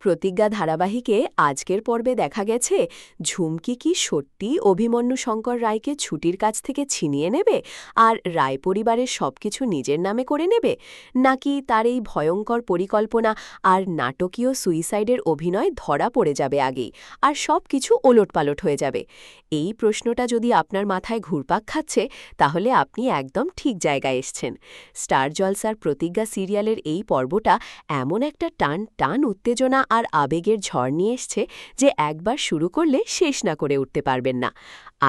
প্রতিজ্ঞা ধারাবাহিকে আজকের পর্বে দেখা গেছে ঝুমকি কি সত্যি অভিমন্যু শঙ্কর রায়কে ছুটির কাছ থেকে ছিনিয়ে নেবে আর রায় পরিবারের সবকিছু নিজের নামে করে নেবে, নাকি তার এই ভয়ঙ্কর পরিকল্পনা আর নাটকীয় সুইসাইডের অভিনয় ধরা পড়ে যাবে আগেই আর সবকিছু ওলটপালট হয়ে যাবে। এই প্রশ্নটা যদি আপনার মাথায় ঘুরপাক খাচ্ছে, তাহলে আপনি একদম ঠিক জায়গায় এসছেন। স্টার জলসার প্রতিজ্ঞা সিরিয়ালের এই পর্বটা এমন একটা টান টান উত্তেজনা আর আবেগের ঝড় নিয়ে এসছে যে একবার শুরু করলে শেষ না করে উঠতে পারবেন না।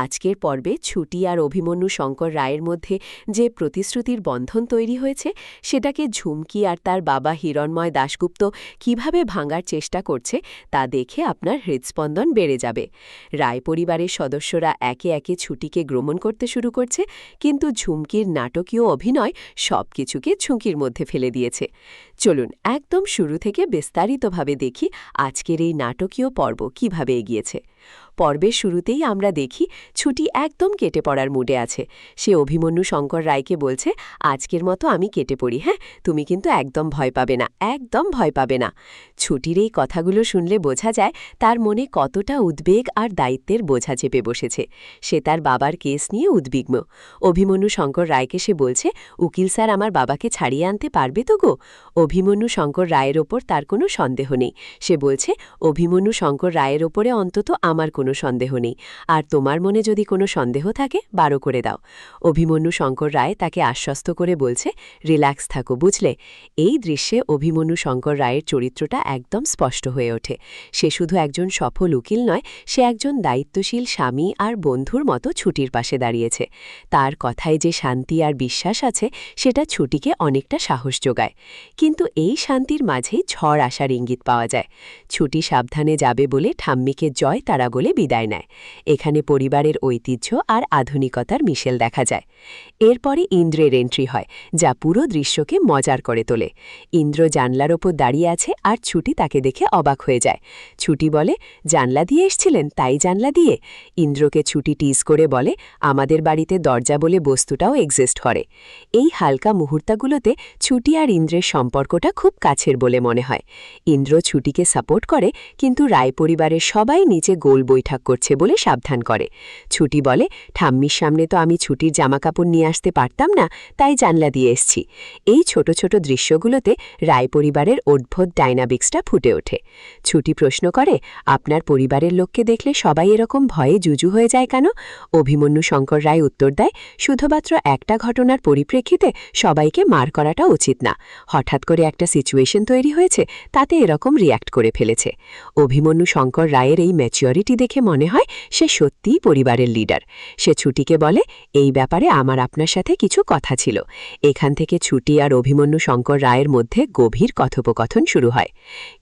আজকের পর্বে ছুটি আর অভিমন্যু শঙ্কর রায়ের মধ্যে যে প্রতিশ্রুতির বন্ধন তৈরি হয়েছে, সেটাকে ঝুমকি আর তার বাবা হিরণময় দাশগুপ্ত কিভাবে ভাঙার চেষ্টা করছে তা দেখে আপনার হৃদস্পন্দন বেড়ে যাবে। রায় পরিবারের সদস্যরা একে একে ছুটিকে গ্রহণ করতে শুরু করছে, কিন্তু ঝুমকির নাটকীয় অভিনয় সবকিছুকে ঝুঁকির মধ্যে ফেলে দিয়েছে। চলুন একদম শুরু থেকে বিস্তারিতভাবে দেখি আজকের এই নাটকীয় পর্ব কিভাবে এগিয়েছে। পর্বের শুরুতেই আমরা দেখি ছুটি একদম কেটে পড়ার মুডে আছে। সে অভিমন্যু শঙ্কর রায়কে বলছে, আজকের মতো আমি কেটে পড়ি, হ্যাঁ, তুমি কিন্তু একদম ভয় পাবে না, একদম ভয় পাবে না। ছুটির এই কথাগুলো শুনলে বোঝা যায় তার মনে কতটা উদ্বেগ আর দায়িত্বের বোঝা চেপে বসেছে। সে তার বাবার কেস নিয়ে উদ্বিগ্ন। অভিমন্যু শঙ্কর রায়কে সে বলছে, উকিল স্যার আমার বাবাকে ছাড়িয়ে আনতে পারবে তো গো? অভিমন্যু শঙ্কর রায়ের ওপর তার কোনো সন্দেহ নেই। সে বলছে, অভিমন্যু শঙ্কর রায়ের ওপরে অন্তত আমার কোনো সন্দেহ নেই, আর তোমার মনে যদি কোনো সন্দেহ থাকে বারো করে দাও। অভিমন্যু শঙ্কর রায় তাকে আশ্বস্ত করে বলছে, রিল্যাক্স থাকো, বুঝলে? এই দৃশ্যে অভিমন্যু শঙ্কর রায়ের চরিত্রটা একদম স্পষ্ট হয়ে ওঠে। সে শুধু একজন সফল উকিল নয়, সে একজন দায়িত্বশীল স্বামী আর বন্ধুর মতো ছুটির পাশে দাঁড়িয়েছে। তার কথায় যে শান্তি আর বিশ্বাস আছে, সেটা ছুটিকে অনেকটা সাহস যোগায়। কিন্তু এই শান্তির মাঝেই ঝড় আসার ইঙ্গিত পাওয়া যায়। ছুটি সাবধানে যাবে বলে ঠাম্মিকে জয় তারা বলে বিদায় নেয়। এখানে পরিবারের ঐতিহ্য আর আধুনিকতার মিশেল দেখা যায়। এরপরে ইন্দ্রের এন্ট্রি হয়, যা পুরো দৃশ্যকে মজার করে তোলে। ইন্দ্র জানলার ওপর দাঁড়িয়ে আছে আর ছুটি তাকে দেখে অবাক হয়ে যায়। ছুটি বলে, জানলা দিয়ে এসছিলেন, তাই জানলা দিয়ে? ইন্দ্রকে ছুটি টিজ করে বলে, আমাদের বাড়িতে দরজা বলে বস্তুটাও এক্সিস্ট করে। এই হালকা মুহূর্তগুলোতে ছুটি আর ইন্দ্রের সম্পর্কটা খুব কাছের বলে মনে হয়। ইন্দ্র ছুটিকে সাপোর্ট করে, কিন্তু রায় পরিবারের সবাই নিচে গোল বৈঠক করছে বলে সাবধান করে। ছুটি বলে, ঠাম্মির সামনে তো আমি ছুটির জামাকাপড় নিয়ে আসতে পারতাম না, তাই জানলা দিয়ে এসছি। এই ছোট ছোট দৃশ্যগুলোতে রায় পরিবারের অদ্ভুত ডাইনামিক্সটা ফুটে ওঠে। ছুটি প্রশ্ন করে, আপনার পরিবারের লোককে দেখলে সবাই এরকম ভয়ে জুজু হয়ে যায় কেন? অভিমন্যু শঙ্কর রায় উত্তর দেয়, শুধুমাত্র একটা ঘটনার পরিপ্রেক্ষিতে সবাইকে মার করাটা উচিত না। হঠাৎ করে একটা সিচুয়েশন তৈরি হয়েছে, তাতে এরকম রিয়্যাক্ট করে ফেলেছে। অভিমন্যু শঙ্কর রায়ের এই ম্যাচিওরিটি দেখে মনে হয় সে সত্যিই পরিবারের লিডার। সে ছুটিকে বলে, এই ব্যাপারে আমার আপনার সাথে কিছু কথা ছিল। এখান থেকে ছুটি আর অভিমন্যু শঙ্কর রায়ের মধ্যে গভীর কথোপকথন শুরু হয়।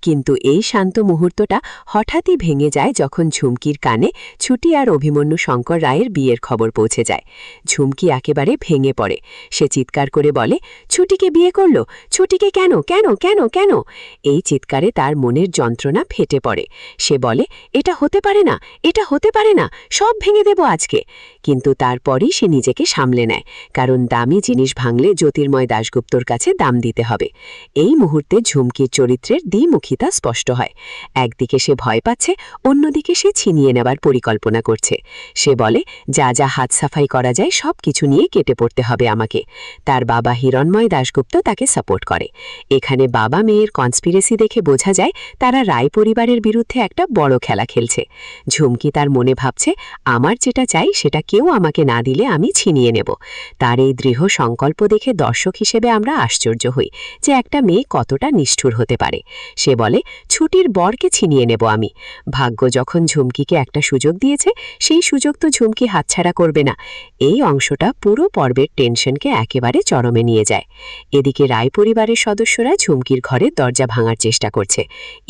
কিন্তু এই শান্ত মুহূর্তটা হঠাৎই ভেঙে যায় যখন ঝুমকির কানে ছুটি আর অভিমন্যু শঙ্কর রায়ের বিয়ের খবর পৌঁছে যায়। ঝুমকি একেবারে ভেঙে পড়ে। সে চিৎকার করে বলে, ছুটিকে বিয়ে করল? ছুটিকে কেন কেন কেন কেন? এই চিৎকারে তার মনের যন্ত্রণা ফেটে পড়ে। সে বলে, এটা হতে পারে না, এটা হতে পারে না, সব ভেঙে দেব আজকে। কিন্তু তারপরই সে নিজেকে সামলে নেয়, কারণ দামি জিনিস ভাঙলে জ্যোতির্ময় দাশগুপ্তর কাছে দাম দিতে হবে। এই মুহূর্তে ঝুমকির চরিত্রের দ্বিমুখিতা স্পষ্ট হয়। একদিকে সে ভয় পাচ্ছে, অন্যদিকে সে ছিনিয়ে নেবার পরিকল্পনা করছে। সে বলে, যা যা হাত সাফাই করা যায় সব কিছু নিয়ে কেটে পড়তে হবে আমাকে। তার বাবা হিরণময় দাশগুপ্ত তাকে সাপোর্ট করে। এখানে বাবা মেয়ের কনস্পিরেসি দেখে বোঝা যায় তারা রায় পরিবারের বিরুদ্ধে একটা বড় খেলা খেলছে। ঝুমকি তার মনে ভাবছে, আমার যেটা চাই সেটা কেউ আমাকে না দিলে আমি ছিনিয়ে নেব। তার এই দৃঢ় সংকল্প দেখে দর্শক হিসেবে আমরা আশ্চর্য হই যে একটা মেয়ে কতটা নিষ্ঠুর হতে পারে। সে বলে, ছুটির বরকে ছিনিয়ে নেব আমি। ভাগ্য যখন ঝুমকিকে একটা সুযোগ দিয়েছে, সেই সুযোগ তো ঝুমকি হাতছাড়া করবে না। এই অংশটা পুরো পর্বের টেনশনকে একেবারে চরমে নিয়ে যায়। এদিকে রায় পরিবারের সদস্যরা ঝুমকির ঘরের দরজা ভাঙার চেষ্টা করছে।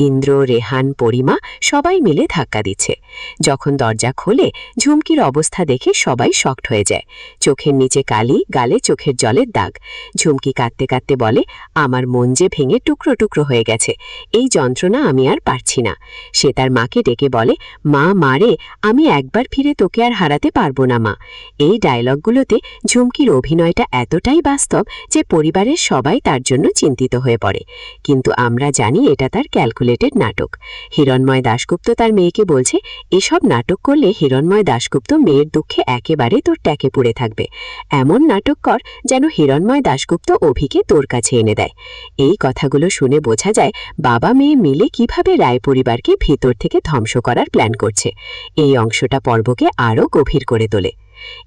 ইন্দ্র, রেহান, পরিমা সবাই মিলে ধাক্কা দিচ্ছে। দিচ্ছে। যখন দরজা খোলে, ঝুমকির অবস্থা দেখে সবাই শকড হয়ে যায়। চোখের নিচে কালি, গালে চোখের জলের দাগ। ঝুমকি কাঁদতে কাঁদতে বলে, আমার মন যে ভেঙে টুকরো টুকরো হয়ে গেছে, এই যন্ত্রণা আমি আর পারছি না। সে তার মাকে ডেকে বলে, মা মারে, আমি একবার ফিরে তোকে আর হারাতে পারবো না মা। এই ডায়লগগুলোতে ঝুমকির অভিনয়টা এতটাই বাস্তব যে পরিবারের সবাই তার জন্য চিন্তিত হয়ে পড়ে। কিন্তু আমরা জানি এটা তার ক্যালকুলেটেড নাটক। হিরণময় দাশগুপ্ত তার মেয়েকে বলছে, এসব নাটক করলে হিরণময় দাশগুপ্ত মেয়ের দুঃখে একেবারে তোর ট্যাকে পুড়ে থাকবে। এমন নাটক কর যেন হিরণময় দাশগুপ্ত অভিকে তোর কাছে এনে দেয়। এই কথাগুলো শুনে বোঝা যায় বাবা মেয়ে মিলে কিভাবে রায় পরিবারকে ভিতর থেকে ধ্বংস করার প্ল্যান করছে। এই অংশটা পর্বকে আরও গভীর করে তোলে।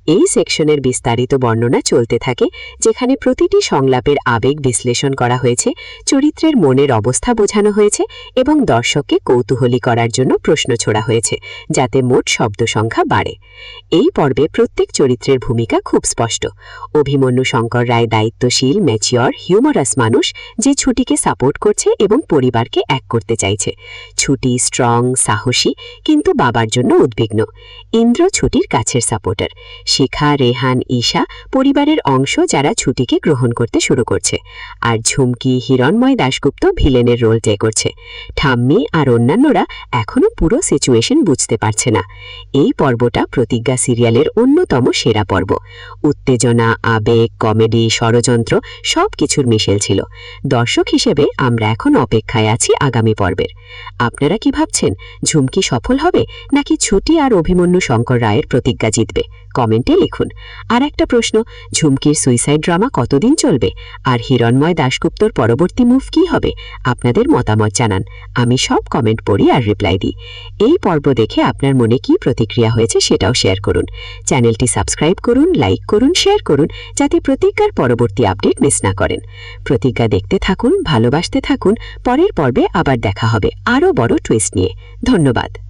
এই সেকশনের বিস্তারিত বর্ণনা চলতে থাকে, যেখানে প্রতিটি সংলাপের আবেগ বিশ্লেষণ করা হয়েছে, চরিত্রের মনের অবস্থা বোঝানো হয়েছে এবং দর্শককে কৌতূহলী করার জন্য প্রশ্ন ছোড়া হয়েছে, যাতে মোট শব্দ সংখ্যা বাড়ে। এই পর্বে প্রত্যেক চরিত্রের ভূমিকা খুব স্পষ্ট। অভিমন্যু শঙ্কর রায় দায়িত্বশীল, ম্যাচিওর, হিউমারাস মানুষ, যে ছুটিকে সাপোর্ট করছে এবং পরিবারকে এক করতে চাইছে। ছুটি স্ট্রং, সাহসী, কিন্তু বাবার জন্য উদ্বিগ্ন। ইন্দ্র ছুটির কাছের সাপোর্টার। শিখা, রেহান, ঈশা পরিবারের অংশ, যারা ছুটিকে গ্রহণ করতে শুরু করছে। আর ঝুমকি, হিরণময় দাশগুপ্ত ভিলেনের রোল প্লে করছে। ঠাম্মি আর অন্যান্যরা এখনও পুরো সিচুয়েশন বুঝতে পারছে না। এই পর্বটা প্রতিজ্ঞা সিরিয়ালের অন্যতম সেরা পর্ব। উত্তেজনা, আবেগ, কমেডি, ষড়যন্ত্র সব কিছুর মিশেল ছিল। দর্শক হিসেবে আমরা এখন অপেক্ষায় আছি আগামী পর্বের। আপনারা কি ভাবছেন, ঝুমকি সফল হবে নাকি ছুটি আর অভিমন্যু শঙ্কর রায়ের প্রতিজ্ঞা জিতবে? কমেন্টে লিখুন। আর একটা প্রশ্ন, ঝুমকির সুইসাইড ড্রামা কতদিন চলবে? আর হিরণময় দাশগুপ্তর পরবর্তী মুভ কী হবে? আপনাদের মতামত জানান। আমি সব কমেন্ট পড়ি আর রিপ্লাই দিই। এই পর্ব দেখে আপনার মনে কী প্রতিক্রিয়া হয়েছে সেটাও শেয়ার করুন। চ্যানেলটি সাবস্ক্রাইব করুন, লাইক করুন, শেয়ার করুন, যাতে প্রতিজ্ঞার পরবর্তী আপডেট মিস না করেন। প্রতিজ্ঞা দেখতে থাকুন, ভালোবাসতে থাকুন। পরের পর্বে আবার দেখা হবে আরও বড় টুইস্ট নিয়ে। ধন্যবাদ।